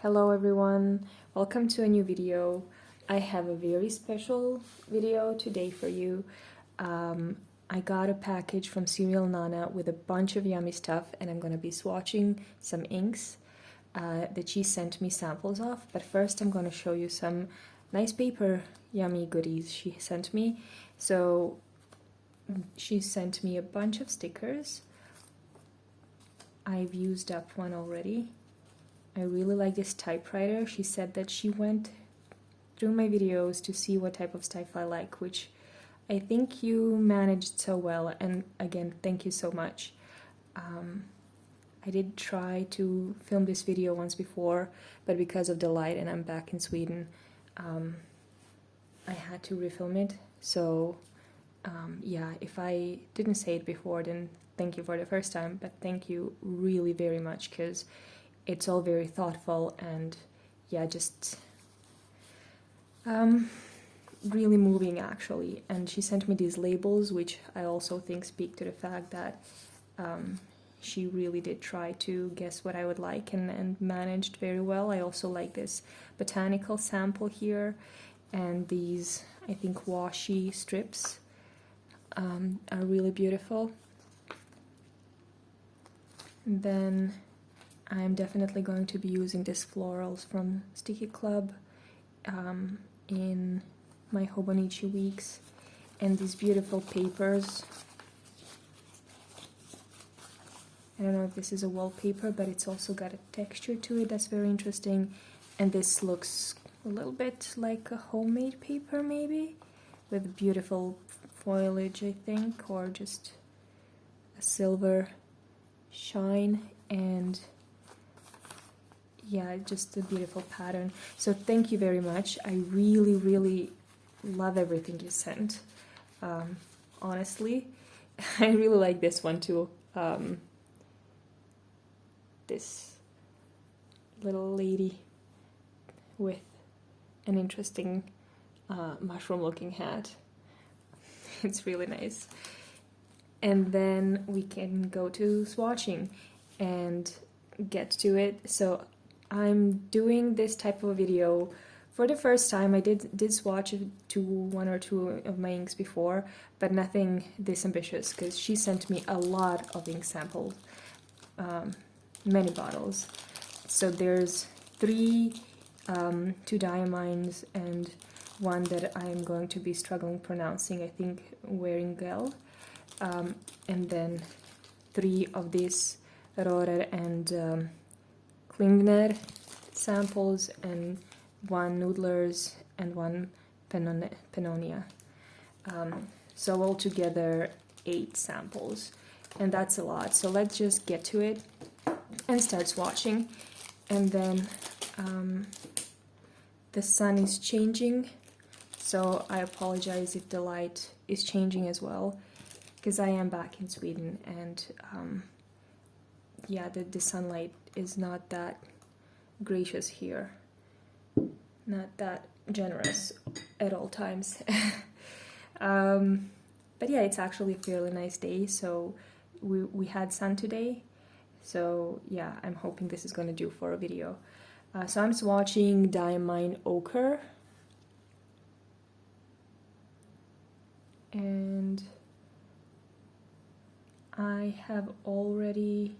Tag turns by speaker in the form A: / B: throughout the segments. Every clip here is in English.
A: Hello everyone, welcome to a new video. I have a very special video today for you. I got a package from Serial Nana with a bunch of yummy stuff, and I'm going to be swatching some inks that she sent me samples of. But first I'm going to show you some nice paper yummy goodies she sent me. So she sent me a bunch of stickers. I've used up one already. I really like this typewriter. She said that she went through my videos to see what type of stuff I like, which I think you managed so well, and again, thank you so much. I did try to film this video once before, but because of the light and I'm back in Sweden, I had to refilm it. So yeah, if I didn't say it before, then thank you for the first time, but thank you really very much, because it's all very thoughtful and yeah, just really moving actually. And she sent me these labels, which I also think speak to the fact that she really did try to guess what I would like and managed very well. I also like this botanical sample here, and these, I think, washi strips are really beautiful. And then I'm definitely going to be using this florals from Sticky Club in my Hobonichi weeks, and these beautiful papers. I don't know if this is a wallpaper, but it's also got a texture to it that's very interesting, and this looks a little bit like a homemade paper maybe, with beautiful foliage, I think, or just a silver shine, and yeah, just a beautiful pattern. So thank you very much. I really love everything you sent. Honestly, I really like this one too. This little lady with an interesting mushroom-looking hat. It's really nice. And then we can go to swatching and get to it. So I'm doing this type of video for the first time. I did swatch to one or two of my inks before, but nothing this ambitious, because she sent me a lot of ink samples, many bottles. So there's two Diamines and one that I'm going to be struggling pronouncing, I think Waringel, and then 3 of these Rohrer and Klinger samples, and 1 Noodlers and 1 Pannonia. So altogether 8 samples, and that's a lot. So let's just get to it and start swatching. And then the sun is changing, so I apologize if the light is changing as well, because I am back in Sweden, and yeah, the sunlight is not that gracious here, not that generous at all times. But yeah, it's actually a fairly nice day, so we had sun today, so yeah, I'm hoping this is going to do for a video. So I'm swatching Diamine Ochre, and I have already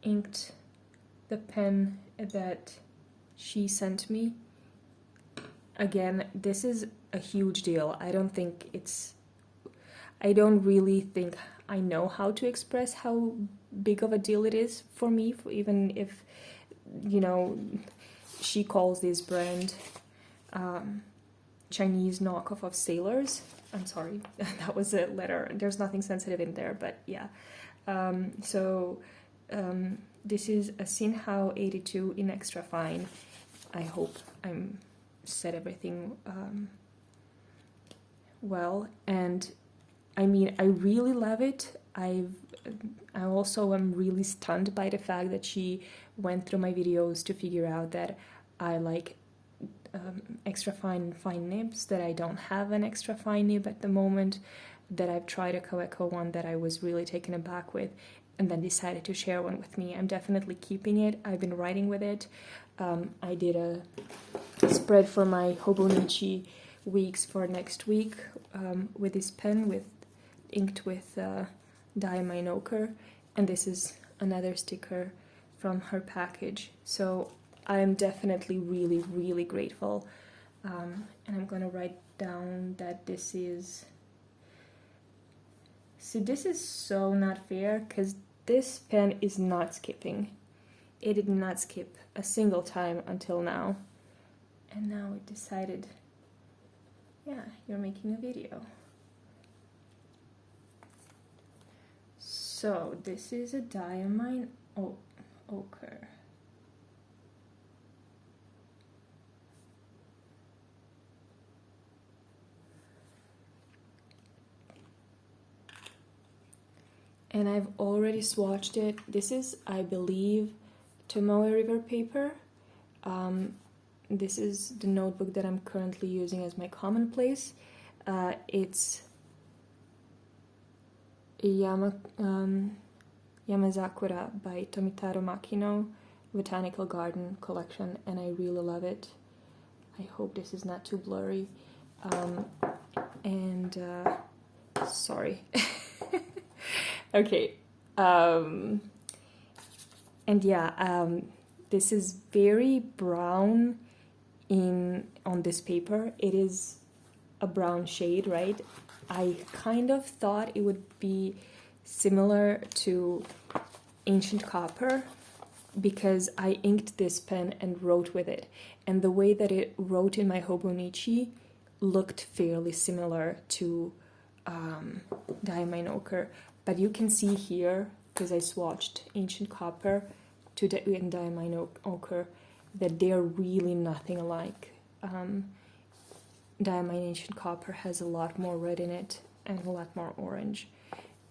A: inked the pen that she sent me. Again, this is a huge deal. I don't really think I know how to express how big of a deal it is for me, even if, you know, she calls this brand Chinese knockoff of Sailors. I'm sorry, that was a letter. There's nothing sensitive in there, but yeah. This is a Sinhao 82 in extra fine. I hope I'm said everything well, and I mean, I really love it. I also am really stunned by the fact that she went through my videos to figure out that I like extra fine nibs, that I don't have an extra fine nib at the moment, that I've tried a Kaweco one that I was really taken aback with, and then decided to share one with me. I'm definitely keeping it. I've been writing with it. I did a spread for my Hobonichi weeks for next week with this pen, inked with Diamine ochre, and this is another sticker from her package. So I'm definitely really, really grateful. And I'm gonna write down that this is... So this is so not fair, because this pen is not skipping. It did not skip a single time until now. And now it decided, yeah, you're making a video. So this is a Diamine ochre. And I've already swatched it. This is, I believe, Tomoe River paper. This is the notebook that I'm currently using as my commonplace. It's Yamazakura by Tomitaro Makino, Botanical Garden collection, and I really love it. I hope this is not too blurry. Sorry. Okay. And yeah, this is very brown on this paper. It is a brown shade, right? I kind of thought it would be similar to Ancient Copper because I inked this pen and wrote with it. And the way that it wrote in my Hobonichi looked fairly similar to Diamine ochre. But you can see here, because I swatched Ancient Copper to Diamine ochre, that they're really nothing alike. Diamine Ancient Copper has a lot more red in it and a lot more orange,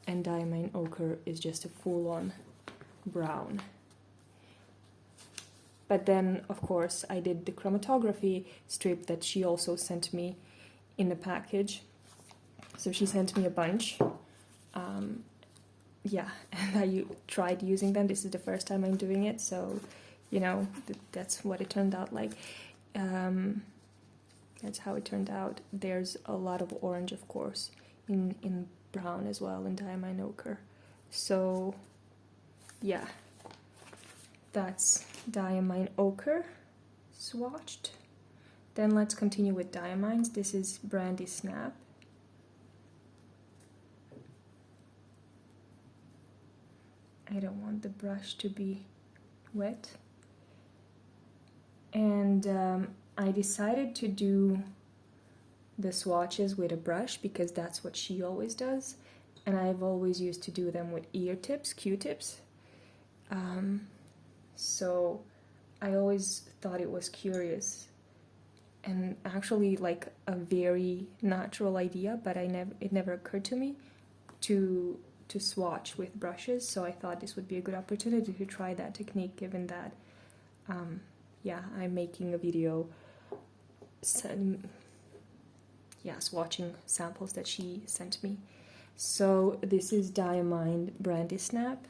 A: and Diamine ochre is just a full-on brown. But then, of course, I did the chromatography strip that she also sent me in the package. So she sent me a bunch. Yeah, and I tried using them. This is the first time I'm doing it, so, you know, that's what it turned out like. That's how it turned out. There's a lot of orange, of course, in brown as well, in Diamine ochre. So, yeah, that's Diamine ochre swatched. Then let's continue with diamines. This is Brandy Snap. I don't want the brush to be wet. And I decided to do the swatches with a brush because that's what she always does. And I've always used to do them with ear tips, Q-tips. So I always thought it was curious and actually like a very natural idea, but it never occurred to me to swatch with brushes, so I thought this would be a good opportunity to try that technique, given that yeah, I'm making a video swatching samples that she sent me. So this is Diamine Brandy Snap.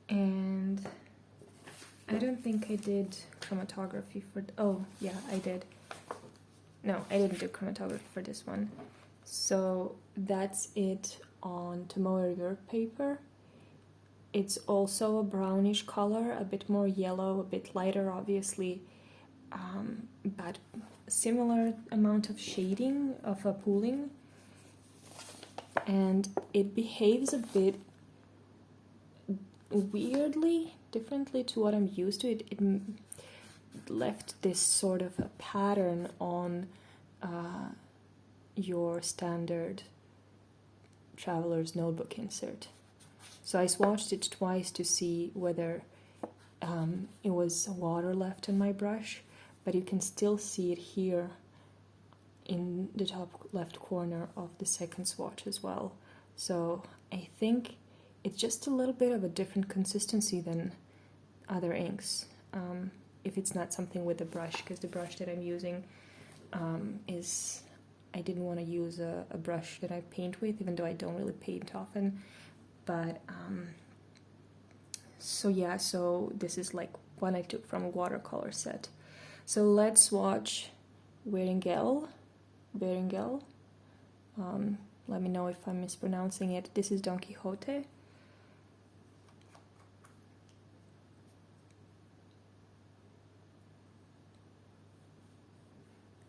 A: And I don't think I did chromatography for... Oh, yeah, I did. No, I didn't do chromatography for this one. So that's it on Tomoe River paper. It's also a brownish color, a bit more yellow, a bit lighter, obviously, but similar amount of shading, of a pooling. And it behaves a bit weirdly, differently to what I'm used to. It left this sort of a pattern on your standard traveler's notebook insert. So I swatched it twice to see whether it was water left on my brush, but you can still see it here in the top left corner of the second swatch as well. So I think it's just a little bit of a different consistency than other inks, if it's not something with the brush, because the brush that I'm using is, I didn't want to use a brush that I paint with, even though I don't really paint often. But so yeah, so this is like one I took from a watercolor set. So let's swatch Beringel. Let me know if I'm mispronouncing it. This is Don Quixote.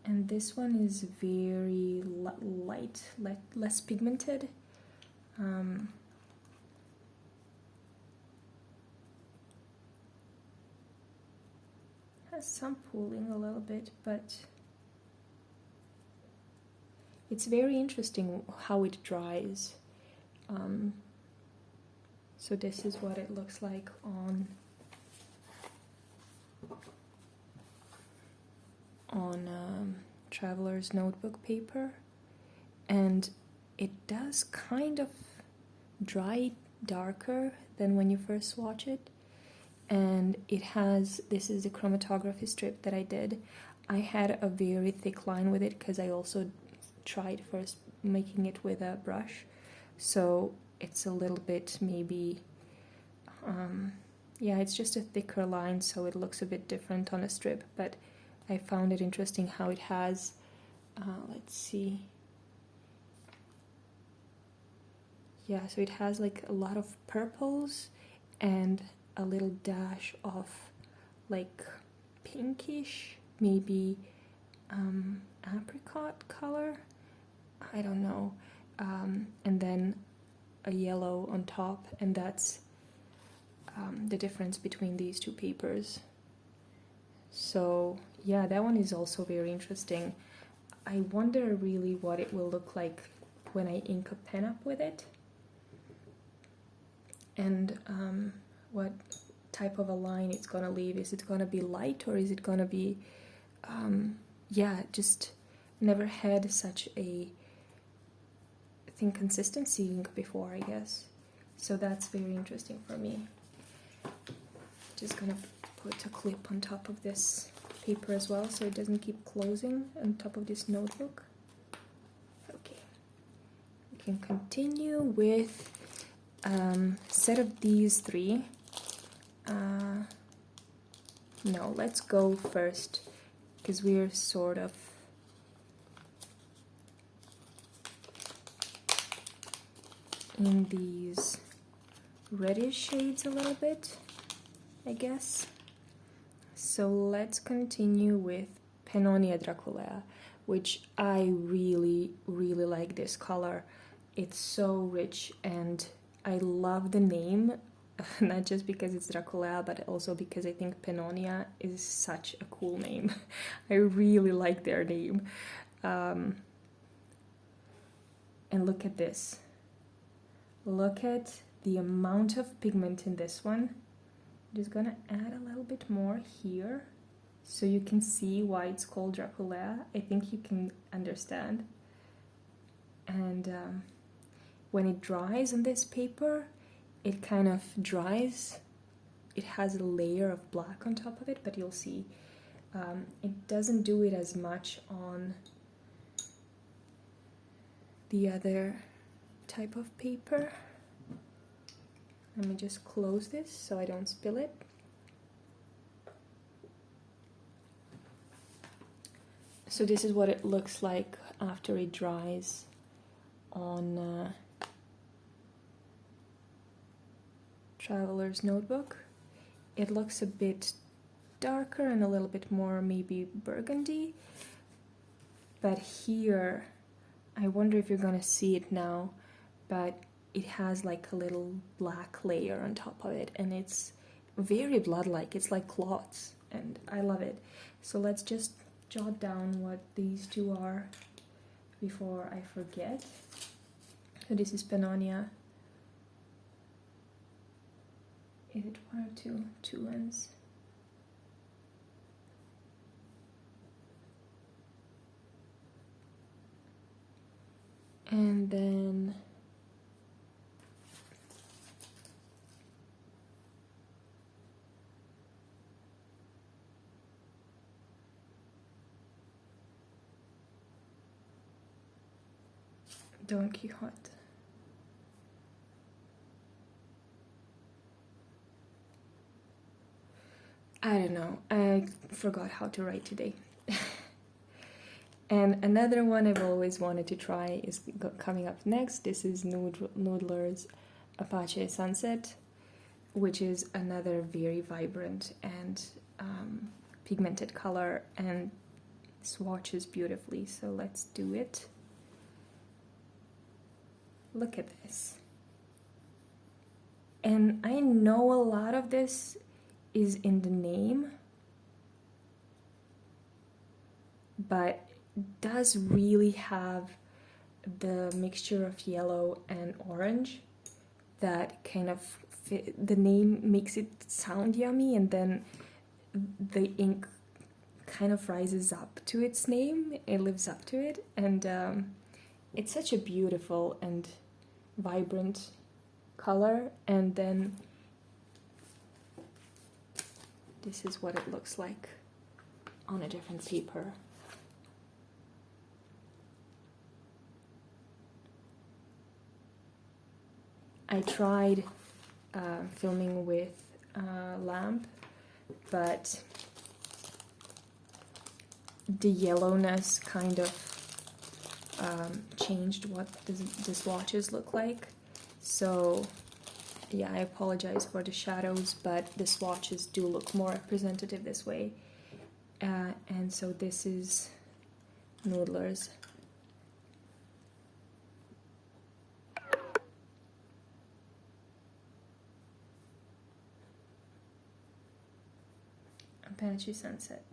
A: And this one is very light, less pigmented. Has some pooling a little bit, but it's very interesting how it dries. So this is what it looks like on Traveler's Notebook paper, and it does kind of dry darker than when you first swatch it. And it has, this is the chromatography strip that I did. I had a very thick line with it because I also tried first making it with a brush, so it's a little bit maybe yeah, it's just a thicker line, so it looks a bit different on a strip, but I found it interesting how it has let's see, yeah, so it has like a lot of purples and a little dash of like pinkish, maybe apricot color, I don't know, and then a yellow on top, and that's the difference between these two papers. So yeah, that one is also very interesting. I wonder really what it will look like when I ink a pen up with it, and what type of a line it's gonna leave. Is it gonna be light, or is it gonna be yeah, just never had such a thin consistency ink before, I guess. So that's very interesting for me. Just gonna put a clip on top of this paper as well, so it doesn't keep closing on top of this notebook. Okay, we can continue with set of these three. No, let's go first, because we're sort of in these reddish shades a little bit, I guess. So let's continue with Pannonia Draculea, which I really, really like this color. It's so rich, and I love the name, not just because it's Draculea, but also because I think Pannonia is such a cool name. I really like their name. And look at this. Look at the amount of pigment in this one. I'm just gonna add a little bit more here so you can see why it's called Draculea. I think you can understand. And when it dries on this paper, it kind of dries. It has a layer of black on top of it, but you'll see it doesn't do it as much on the other type of paper. Let me just close this so I don't spill it. So this is what it looks like after it dries on Traveler's Notebook. It looks a bit darker and a little bit more maybe burgundy, but here, I wonder if you're gonna see it now, but it has like a little black layer on top of it, and it's very blood-like. It's like clots, and I love it. So let's just jot down what these two are before I forget. So this is Pannonia. Is it one or two? Two ones. And then Don Quixote. I don't know, I forgot how to write today. And another one I've always wanted to try is coming up next. This is Noodler's Apache Sunset, which is another very vibrant and pigmented color and swatches beautifully. So let's do it. Look at this. And I know a lot of this is in the name, but does really have the mixture of yellow and orange that kind of the name makes it sound yummy, and then the ink kind of rises up to its name, it lives up to it, and it's such a beautiful and vibrant color. And then this is what it looks like on a different paper. I tried filming with a lamp, but the yellowness kind of changed what the swatches look like. So yeah, I apologize for the shadows, but the swatches do look more representative this way. And so this is Noodler's. Apache Sunset.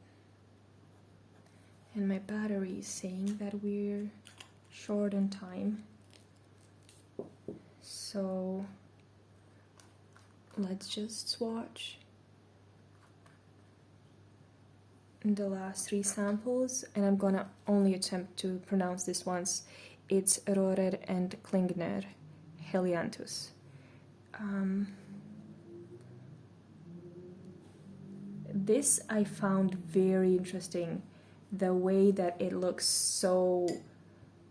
A: And my battery is saying that we're short on time. So let's just swatch the last three samples, and I'm gonna only attempt to pronounce this once. It's Rohrer and Klinger, Helianthus. This I found very interesting, the way that it looks so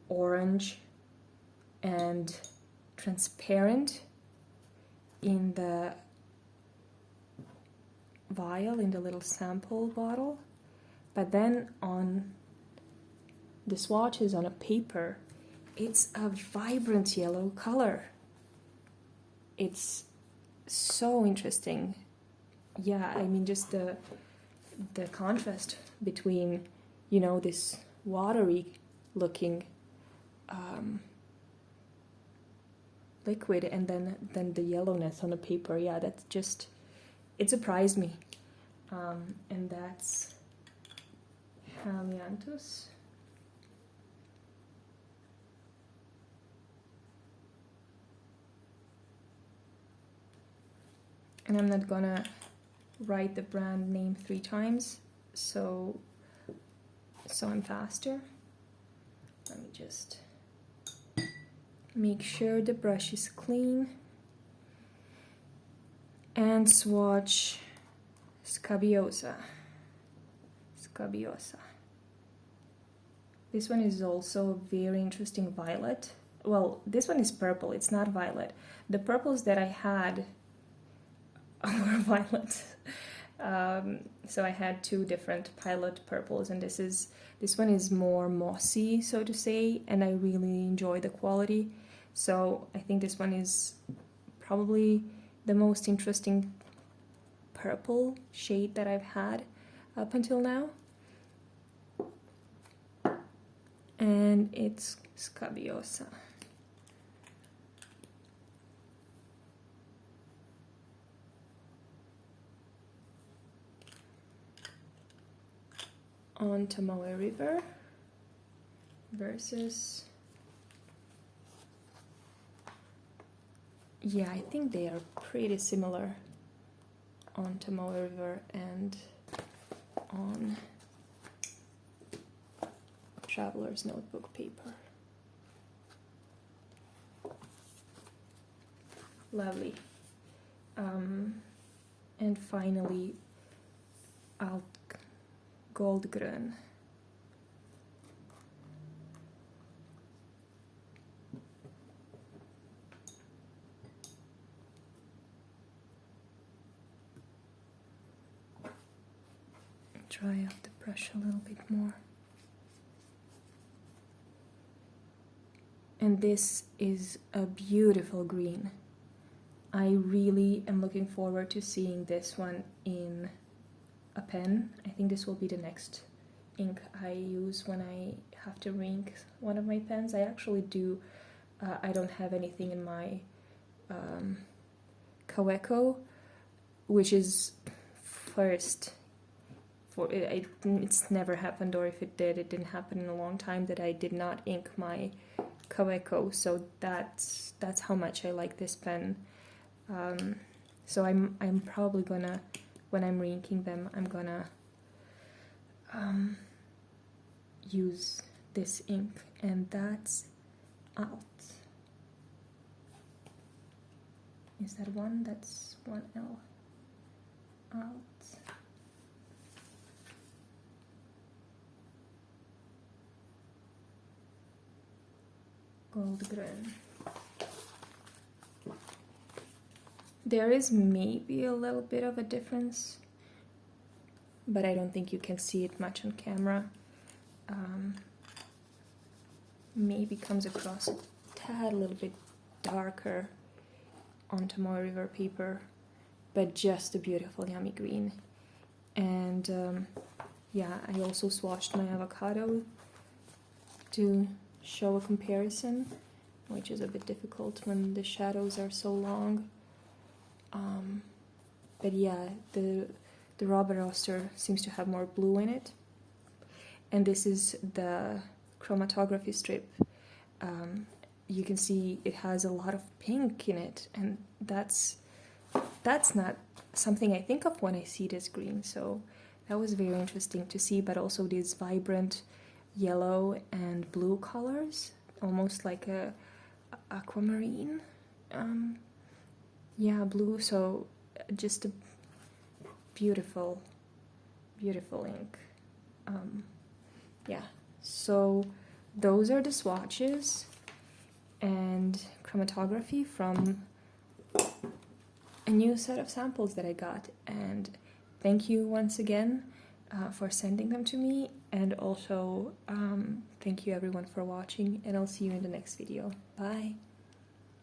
A: orange and transparent in the vial, in the little sample bottle, but then on the swatches on a paper, it's a vibrant yellow color. It's so interesting. Yeah, I mean, just the contrast between, you know, this watery looking liquid and then the yellowness on the paper. Yeah, that's just, it surprised me. And that's Helianthus. And I'm not gonna write the brand name 3 times, so I'm faster. Let me just make sure the brush is clean and swatch Scabiosa. This one is also a very interesting violet. Well, this one is purple, it's not violet. The purples that I had were violet. So I had 2 different pilot purples, and this one is more mossy, so to say, and I really enjoy the quality. So I think this one is probably the most interesting purple shade that I've had up until now. And it's Scabiosa. On Tomoe River versus, yeah, I think they are pretty similar. on Tomoe River and on Traveler's Notebook paper. Lovely. And finally, Goldgrön. Dry out the brush a little bit more. And this is a beautiful green. I really am looking forward to seeing this one in a pen. I think this will be the next ink I use when I have to re-ink one of my pens. I actually do, I don't have anything in my Kaweco, which is first. It's never happened, or if it did, it didn't happen in a long time, that I did not ink my Kaweco, so that's how much I like this pen. So I'm probably gonna, when I'm re-inking them, I'm gonna use this ink, and that's out. Is that one? That's 1L. Out. Goldgrön. There is maybe a little bit of a difference, but I don't think you can see it much on camera. Maybe comes across a tad, a little bit darker on Tomoe River paper, but just a beautiful yummy green. And yeah, I also swatched my avocado to show a comparison, which is a bit difficult when the shadows are so long. But yeah, the Rohrer seems to have more blue in it, and this is the chromatography strip. You can see it has a lot of pink in it, and that's not something I think of when I see this green, so that was very interesting to see. But also these vibrant yellow and blue colors, almost like a aquamarine. Yeah, blue, so just a beautiful ink. Yeah, so those are the swatches and chromatography from a new set of samples that I got, and thank you once again for sending them to me, and also thank you everyone for watching, and I'll see you in the next video. Bye!